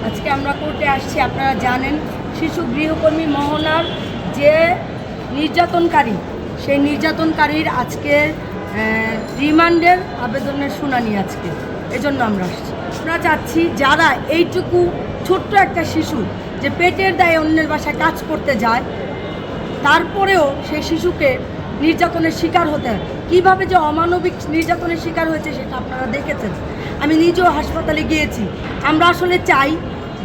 আজকে আমরা কোর্টে আসছি। আপনারা জানেন শিশু গৃহকর্মী মোহনার যে নির্যাতনকারী, সেই নির্যাতনকারীর আজকে রিমান্ডের আবেদনের শুনানি আজকে, এজন্য আমরা আসছি। আমরা চাচ্ছি যারা এইটুকু ছোট্ট একটা শিশু যে পেটের দায়ে অন্যের বাসায় কাজ করতে যায়, তারপরেও সেই শিশুকে নির্যাতনের শিকার হতে হয়, কীভাবে যে অমানবিক নির্যাতনের শিকার হয়েছে সেটা আপনারা দেখেছেন। আমি নিজেও হাসপাতালে গিয়েছি। আমরা আসলে চাই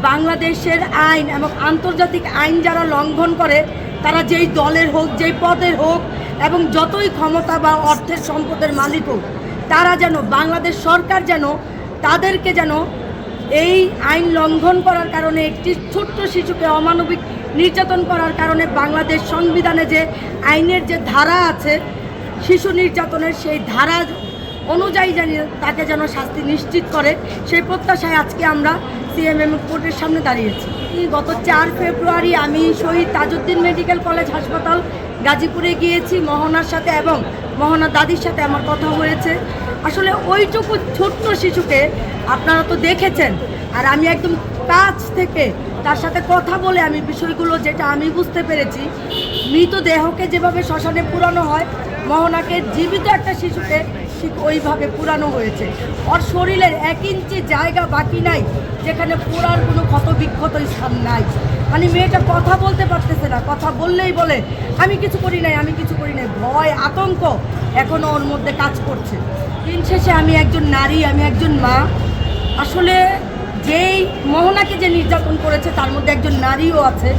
বাংলাদেশের আইন এবং আন্তর্জাতিক আইন যারা লঙ্ঘন করে, তারা যেই দলের হোক, যেই পদের হোক এবং যতই ক্ষমতা বা অর্থের সম্পদের মালিক হোক, তারা যেন, বাংলাদেশ সরকার যেন তাদেরকে যেন এই আইন লঙ্ঘন করার কারণে, একটি ছোট্ট শিশুকে অমানবিক নির্যাতন করার কারণে বাংলাদেশ সংবিধানে যে আইনের যে ধারা আছে শিশু নির্যাতনের, সেই ধারা অনুযায়ী জানিয়ে তাকে যেন শাস্তি নিশ্চিত করে, সেই প্রত্যাশায় আজকে আমরা সিএমএম কোর্টের সামনে দাঁড়িয়েছি। গত 4 ফেব্রুয়ারি আমি শহীদ তাজউদ্দিন মেডিকেল কলেজ হাসপাতাল গাজীপুরে গিয়েছি মোহনার সাথে, এবং মোহনার দাদির সাথে আমার কথা হয়েছে। আসলে ওইটুকু ছোট্ট শিশুকে আপনারা তো দেখেছেন, আর আমি একদম কাছ থেকে তার সাথে কথা বলে আমি বিষয়গুলো যেটা আমি বুঝতে পেরেছি, মৃতদেহকে যেভাবে শ্মশানে পুরানো হয়, মোহনাকে জীবিত একটা শিশুকে ঠিক ওইভাবে পুরানো হয়েছে। ওর শরীরের 1 ইঞ্চি জায়গা বাকি নাই যেখানে পোড়ার কোনো ক্ষত বিক্ষত স্থান নাই। মানে মেয়েটা কথা বলতে পারতেছে না, কথা বললেই বলে আমি কিছু করি নাই, আমি কিছু করি নাই। ভয়, আতঙ্ক এখনও ওর মধ্যে কাজ করছে। দিন শেষে আমি একজন নারী, আমি একজন মা। আসলে যেই মোহনাকে যে নির্যাতন করেছে তার মধ্যে একজন নারীও আছে।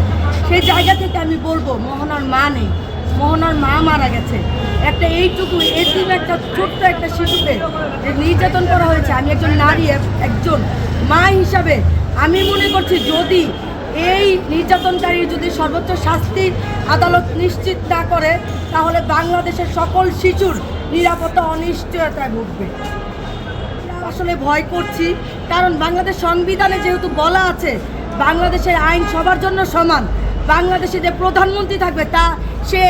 সেই জায়গা থেকে আমি বলবো, মোহনার মা নেই, মোহনার মা মারা গেছে। একটা এইটুকু এতিম একটা ছোট্ট একটা শিশুকে যে নির্যাতন করা হয়েছে, আমি একজন নারী, একজন মা হিসাবে আমি মনে করছি যদি এই নির্যাতনকারীর যদি সর্বোচ্চ শাস্তি আদালত নিশ্চিত না করে, তাহলে বাংলাদেশের সকল শিশুর নিরাপত্তা অনিশ্চয়তায় ভুগবে। আসলে ভয় করছি, কারণ বাংলাদেশ সংবিধানে যেহেতু বলা আছে বাংলাদেশের আইন সবার জন্য সমান, বাংলাদেশে যে প্রধানমন্ত্রী থাকবে তা সে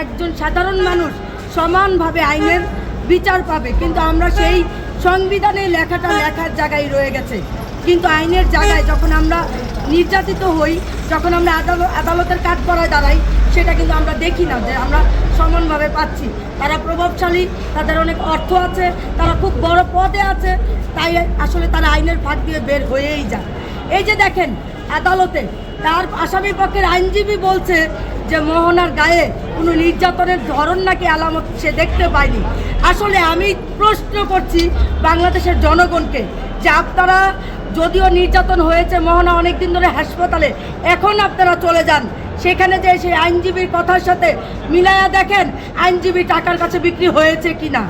একজন সাধারণ মানুষ সমানভাবে আইনের বিচার পাবে। কিন্তু আমরা সেই সংবিধানে লেখাটা লেখার জায়গায় রয়ে গেছে, কিন্তু আইনের জায়গায় যখন আমরা নির্যাতিত হই, যখন আমরা আদালতের কাঠগড়ায় দাঁড়াই, সেটা কিন্তু আমরা দেখি না যে আমরা সমানভাবে পাচ্ছি। তারা প্রভাবশালী, তাদের অনেক অর্থ আছে, তারা খুব বড় পদে আছে, তাই আসলে তারা আইনের ফাঁক দিয়ে বের হয়েই যায়। এই যে দেখেন, আদালতে তার আসামি পক্ষের আইনজীবী বলছে যে মোহনার গায়ে কোনো নির্যাতনের ধরন নাকি আলামত সে দেখতে পায়নি। আসলে আমি প্রশ্ন করছি বাংলাদেশের জনগণকে যে আপনারা, যদিও নির্যাতন হয়েছে, মোহনা অনেক দিন ধরে হাসপাতালে, এখন আপনারা চলে যান সেখানে, যে সেই আইনজীবীর কথার সাথে মিলায়া দেখেন আইনজীবী টাকার কাছে বিক্রি হয়েছে কিনা।